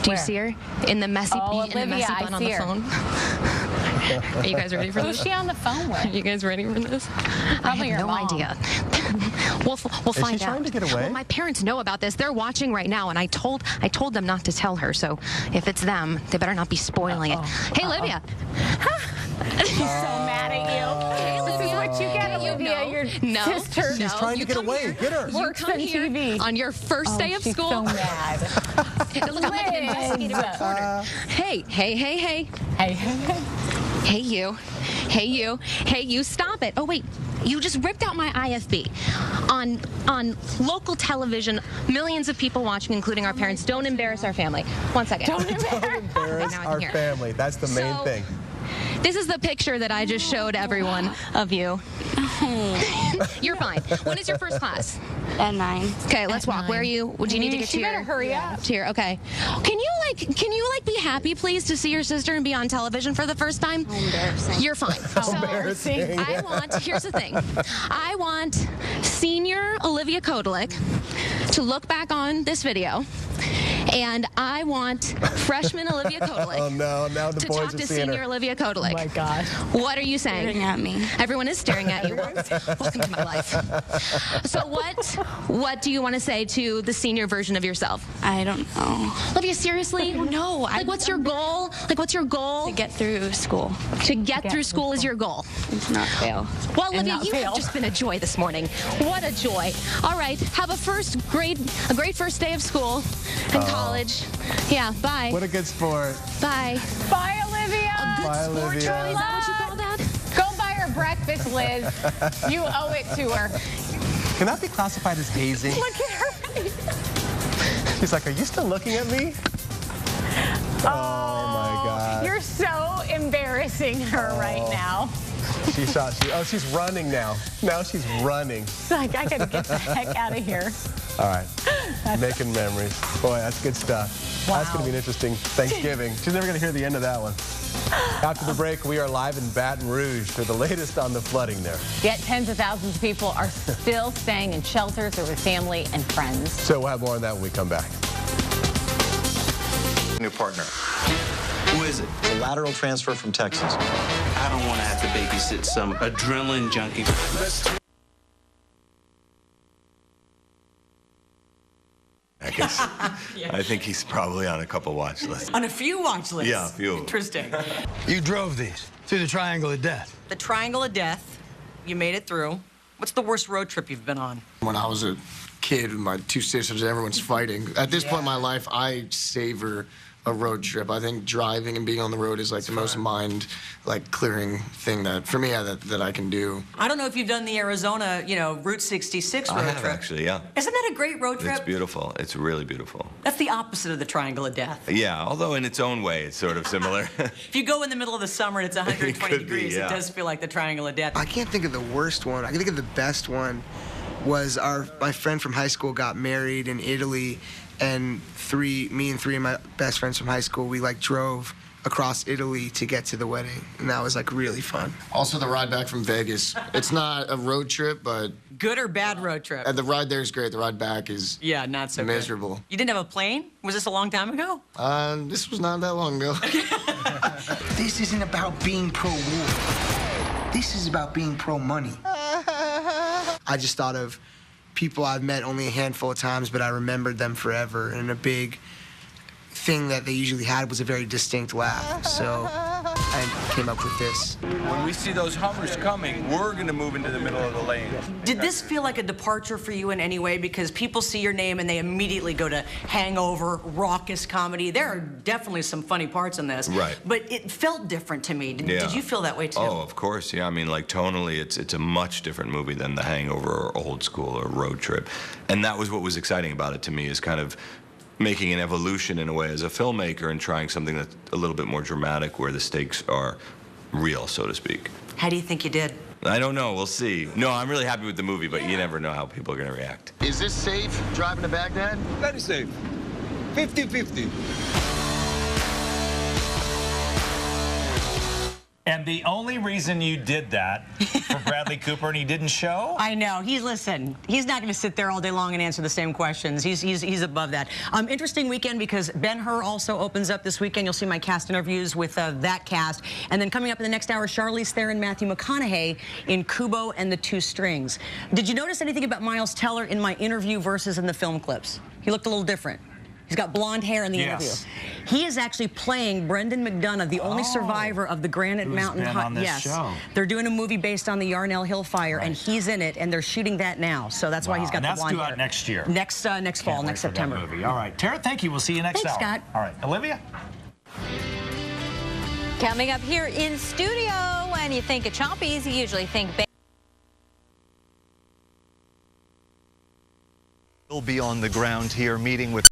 Do you see her in the messy Olivia, in the messy bun on the phone? Are you guys ready for this? Who's she on the phone with? Are you guys ready for this? Probably I have no idea. We'll find out. Is she trying to get away? Well, my parents know about this. They're watching right now, and I told them not to tell her. So if it's them, they better not be spoiling it. Hey, Olivia. She's so mad at you. Hey, this is what you get, Olivia. Your sister. She's trying to get away. Get her. Works on TV. On your first day of she's school. So mad. Look, I'm like an investigative reporter. Hey. Hey, you. Hey, you. Hey, you, stop it. Oh, wait. You just ripped out my IFB. On local television, millions of people watching, including our parents. Don't embarrass our family. 1 second. Don't embarrass our family. That's the main thing. This is the picture that I just showed everyone of you. You're fine. When is your first class? At 9. Okay, let's walk. Where are you? Do you need to get to your? You better hurry up. To your, okay. Can you be happy, please, to see your sister and be on television for the first time? How embarrassing. You're fine. How embarrassing. Here's the thing. I want senior Olivia Kodalik to look back on this video. And I want freshman Olivia Kodalik oh no, now the to boys talk are to seeing senior her. Olivia Kodalik. Oh my gosh. What are you saying? Staring at me. Everyone is staring at you. Welcome to my life. So what do you want to say to the senior version of yourself? I don't know. Olivia, seriously? No. Like, what's your goal? Like, what's your goal? To get through school. To get through school is your goal. And to not fail. Well, Olivia, not you fail. have just been a joy this morning. What a joy. All right, have a great first day of school and college. Yeah, bye. What a good sport. Bye. Bye, Olivia. A good Bye, sport, Olivia. Charlie. Is that what you call that? Go buy her breakfast, Liz. You owe it to her. Can that be classified as hazing? Look at her. She's like, are you still looking at me? Oh my God. You're so embarrassing her right now. She's running now. Now she's running. It's like, I gotta get the heck out of here. All right. Making memories. Boy, that's good stuff. Wow. That's going to be an interesting Thanksgiving. She's never going to hear the end of that one. After the break, we are live in Baton Rouge for the latest on the flooding there. Yet tens of thousands of people are still staying in shelters or with family and friends. So we'll have more on that when we come back. New partner. Who is it? A lateral transfer from Texas. I don't want to have to babysit some adrenaline junkie. I think he's probably on a couple watch lists. On a few watch lists? Yeah, a few. Interesting. You drove these through the Triangle of Death. The Triangle of Death. You made it through. What's the worst road trip you've been on? When I was a kid with my 2 sisters, everyone's fighting. At this point in my life, I savor a road trip. I think driving and being on the road is like the most clearing thing that, for me, that I can do. I don't know if you've done the Arizona, Route 66 road I trip. have actually, yeah. Isn't that a great road trip? It's beautiful. It's really beautiful. That's the opposite of the Triangle of Death. Yeah, although in its own way, it's sort of similar. If you go in the middle of the summer and it's 120 degrees, yeah. It does feel like the Triangle of Death. I can't think of the worst one. I can think of the best one. Was my friend from high school got married in Italy, and me and three of my best friends from high school, we drove across Italy to get to the wedding, and that was really fun. Also, the ride back from Vegas. It's not a road trip, but Good or bad road trip? the ride there is great. The ride back is not so miserable. Good. You didn't have a plane? Was this a long time ago? This was not that long ago. This isn't about being pro-war. This is about being pro-money. I just thought of people I've met only a handful of times, but I remembered them forever. And a big thing that they usually had was a very distinct laugh. So I came up with this. When we see those Hummers coming, we're going to move into the middle of the lane. Did this feel like a departure for you in any way? Because people see your name and they immediately go to hangover, raucous comedy. There are definitely some funny parts in this. Right. But it felt different to me. Did you feel that way too? Oh, of course, yeah. I mean, tonally, it's a much different movie than The Hangover or Old School or Road Trip. And that was what was exciting about it to me, is kind of making an evolution in a way as a filmmaker and trying something that's a little bit more dramatic where the stakes are real, so to speak. How do you think you did? I don't know. We'll see. No, I'm really happy with the movie, but you never know how people are going to react. Is this safe, driving to Baghdad? Very safe. 50-50. And the only reason you did that for Bradley Cooper and he didn't show? I know. Listen, he's not going to sit there all day long and answer the same questions. He's above that. Interesting weekend because Ben-Hur also opens up this weekend. You'll see my cast interviews with that cast. And then coming up in the next hour, Charlize Theron, Matthew McConaughey in Kubo and the Two Strings. Did you notice anything about Miles Teller in my interview versus in the film clips? He looked a little different. He's got blonde hair in the interview. He is actually playing Brendan McDonough, the only survivor of the Granite Mountain High. Yes, they're doing a movie based on the Yarnell Hill fire, and he's in it, and they're shooting that now. So that's why he's got the blonde hair. And that's due out next year. Next fall, next September. All right, Tara, thank you. We'll see you next hour. Scott. All right, Olivia. Coming up here in studio, when you think of Chompies, you usually think We'll be on the ground here meeting with